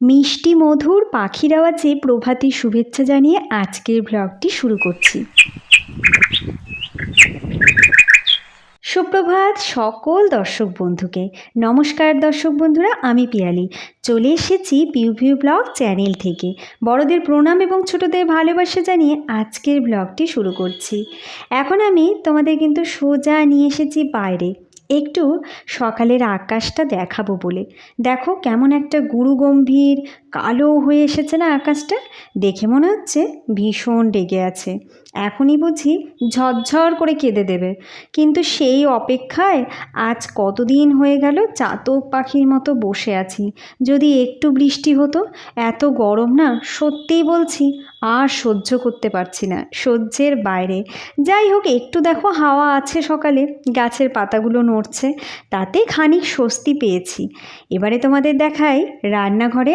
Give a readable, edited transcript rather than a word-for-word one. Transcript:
মিষ্টি মধুর পাখির আওয়াজে প্রভাতী শুভেচ্ছা জানিয়ে আজকের ব্লগটি শুরু করছি। সুপ্রভাত সকল দর্শক বন্ধুকে। নমস্কার দর্শক বন্ধুরা, আমি পিয়ালি চলে এসেছি পিউ ভিউ ব্লগ চ্যানেল থেকে। বড়দের প্রণাম এবং ছোটদের ভালোবাসা জানিয়ে আজকের ব্লগটি শুরু করছি। এখন আমি তোমাদের কিন্তু সোজা নিয়ে এসেছি বাইরে, একটু সকালের আকাশটা দেখাবো বলে। দেখো কেমন একটা গুরু গম্ভীর কালো হয়ে এসেছে না আকাশটা, দেখে মনে হচ্ছে ভীষণ রেগে আছে, এখনই বুঝি ঝরঝর করে কেঁদে দেবে। কিন্তু সেই অপেক্ষায় আজ কতদিন হয়ে গেল চাতক পাখির মতো বসে আছি, যদি একটু বৃষ্টি হতো। এত গরম না, সত্যিই বলছি আর সহ্য করতে পারছি না, সহ্যের বাইরে। যাই হোক, একটু দেখো হাওয়া আছে, সকালে গাছের পাতাগুলো নড়ছে, তাতে খানিক স্বস্তি পেয়েছি। এবারে তোমাদের দেখাই রান্নাঘরে